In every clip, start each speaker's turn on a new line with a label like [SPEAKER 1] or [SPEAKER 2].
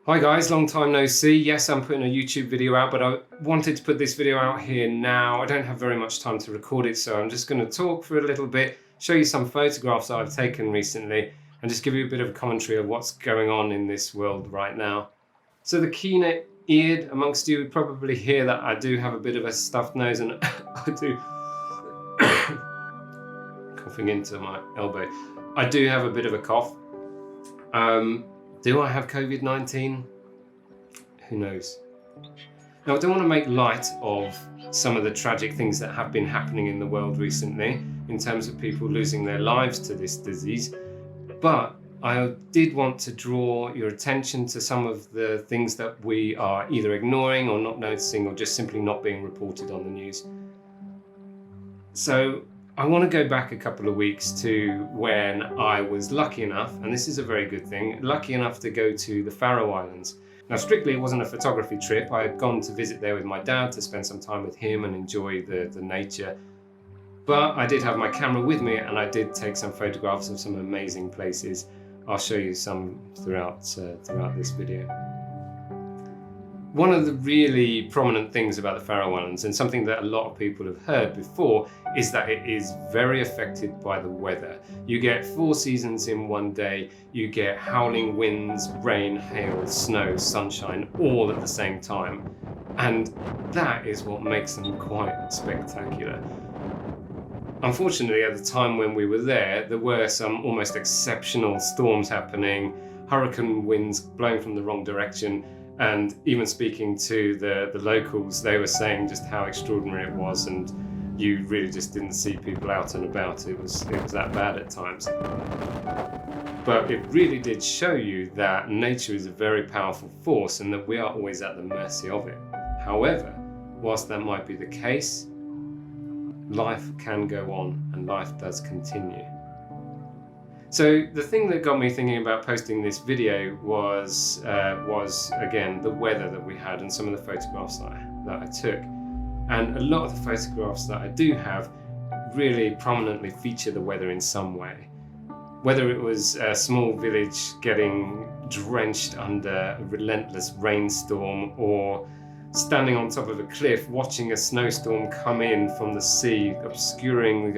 [SPEAKER 1] Hi guys, long time no see. Yes, I'm putting a YouTube video out, but I wanted to put this video out here now. I don't have very much time to record it, so I'm just going to talk for a little bit, show you some photographs that I've taken recently, and just give you a bit of a commentary of what's going on in this world right now. So the keen-eared amongst you would probably hear that I do have a bit of a stuffed nose, and I do coughing into my elbow. I do have a bit of a cough. Do I have Covid-19? Who knows? Now, I don't want to make light of some of the tragic things that have been happening in the world recently in terms of people losing their lives to this disease, but I did want to draw your attention to some of the things that we are either ignoring or not noticing or just simply not being reported on the news. So I want to go back a couple of weeks to when I was lucky enough, and this is a very good thing, lucky enough to go to the Faroe Islands. Now, strictly, it wasn't a photography trip. I had gone to visit there with my dad to spend some time with him and enjoy the nature. But I did have my camera with me, and I did take some photographs of some amazing places. I'll show you some throughout this video. One of the really prominent things about the Faroe Islands, and something that a lot of people have heard before, is that it is very affected by the weather. You get 4 seasons in one day. You get howling winds, rain, hail, snow, sunshine, all at the same time. And that is what makes them quite spectacular. Unfortunately, at the time when we were there were some almost exceptional storms happening, hurricane winds blowing from the wrong direction. And even speaking to the locals, they were saying just how extraordinary it was, and you really just didn't see people out and about. It was that bad at times. But it really did show you that nature is a very powerful force and that we are always at the mercy of it. However, whilst that might be the case, life can go on and life does continue. So the thing that got me thinking about posting this video was again the weather that we had and some of the photographs that I took. And a lot of the photographs that I do have really prominently feature the weather in some way. Whether it was a small village getting drenched under a relentless rainstorm, or standing on top of a cliff watching a snowstorm come in from the sea, obscuring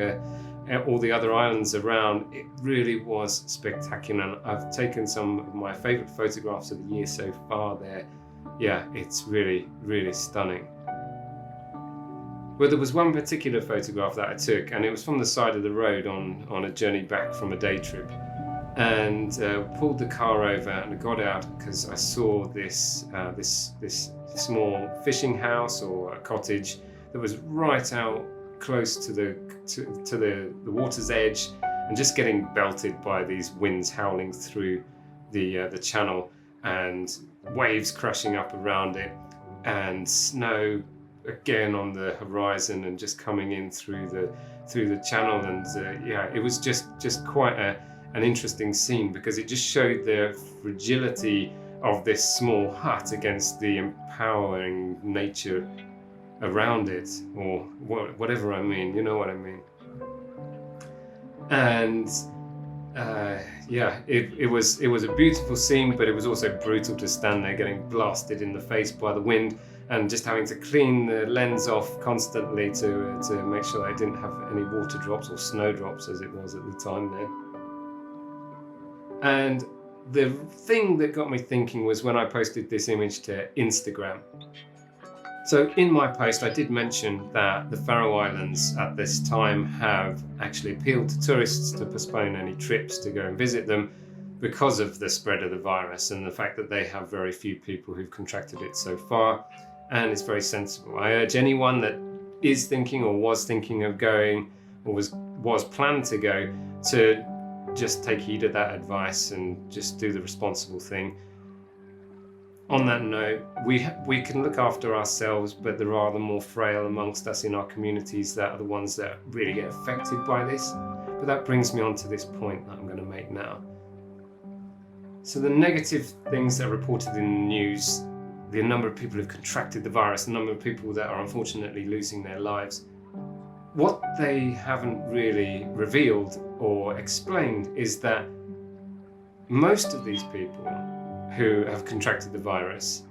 [SPEAKER 1] all the other islands around, it really was spectacular. And I've taken some of my favorite photographs of the year so far there. Yeah, it's really, really stunning. Well, there was one particular photograph that I took, and it was from the side of the road on a journey back from a day trip. And pulled the car over and I got out because I saw this small fishing house or a cottage that was right out close to the water's edge, and just getting belted by these winds howling through the channel, and waves crashing up around it, and snow again on the horizon and just coming in through the channel. And yeah, it was just quite an interesting scene, because it just showed the fragility of this small hut against the empowering nature around it, or whatever I mean, you know what I mean. And yeah, it was a beautiful scene, but it was also brutal to stand there getting blasted in the face by the wind and just having to clean the lens off constantly to make sure I didn't have any water drops or snow drops, as it was at the time then. And the thing that got me thinking was when I posted this image to Instagram. So in my post, I did mention that the Faroe Islands at this time have actually appealed to tourists to postpone any trips to go and visit them because of the spread of the virus and the fact that they have very few people who've contracted it so far. And it's very sensible. I urge anyone that is thinking or was thinking of going, or was planned to go, to just take heed of that advice and just do the responsible thing. On that note, we can look after ourselves, but there are the more frail amongst us in our communities that are the ones that really get affected by this. But that brings me on to this point that I'm going to make now. So the negative things that are reported in the news, the number of people who've contracted the virus, the number of people that are unfortunately losing their lives, what they haven't really revealed or explained is that most of these people who have contracted the virus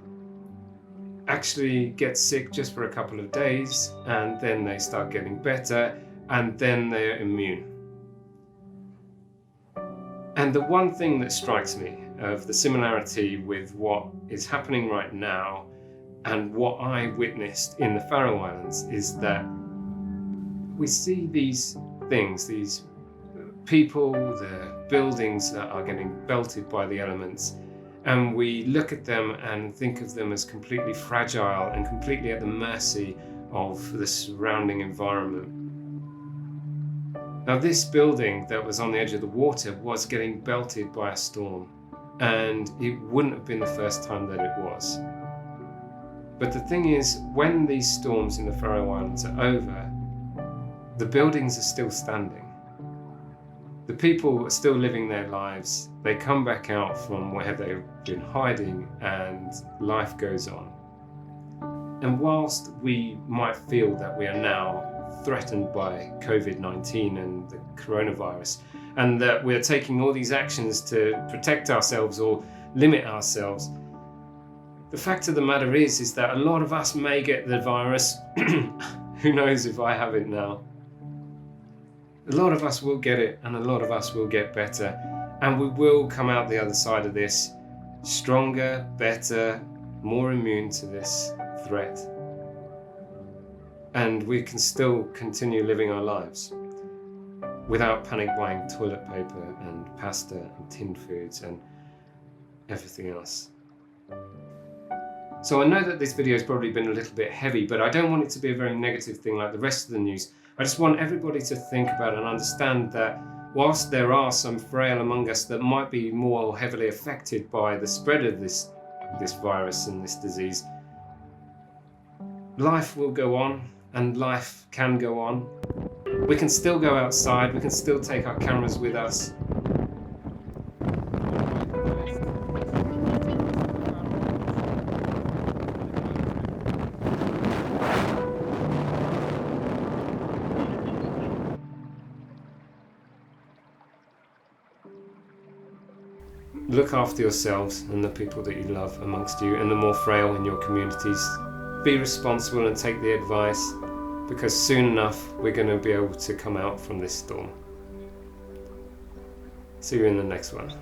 [SPEAKER 1] actually get sick just for a couple of days, and then they start getting better, and then they're immune. And the one thing that strikes me of the similarity with what is happening right now and what I witnessed in the Faroe Islands is that we see these things, these people, the buildings that are getting belted by the elements, and we look at them and think of them as completely fragile and completely at the mercy of the surrounding environment. Now, this building that was on the edge of the water was getting belted by a storm, and it wouldn't have been the first time that it was. But the thing is, when these storms in the Faroe Islands are over, the buildings are still standing. The people are still living their lives. They come back out from where they've been hiding, and life goes on. And whilst we might feel that we are now threatened by Covid-19 and the coronavirus, and that we're taking all these actions to protect ourselves or limit ourselves, the fact of the matter is that a lot of us may get the virus. Who knows if I have it now? A lot of us will get it, and a lot of us will get better, and we will come out the other side of this stronger, better, more immune to this threat. And we can still continue living our lives without panic buying toilet paper and pasta and tinned foods and everything else. So I know that this video has probably been a little bit heavy, but I don't want it to be a very negative thing like the rest of the news. I just want everybody to think about and understand that whilst there are some frail among us that might be more heavily affected by the spread of this virus and this disease, life will go on, and life can go on. We can still go outside, we can still take our cameras with us. Look after yourselves and the people that you love amongst you and the more frail in your communities. Be responsible and take the advice, because soon enough we're going to be able to come out from this storm. See you in the next one.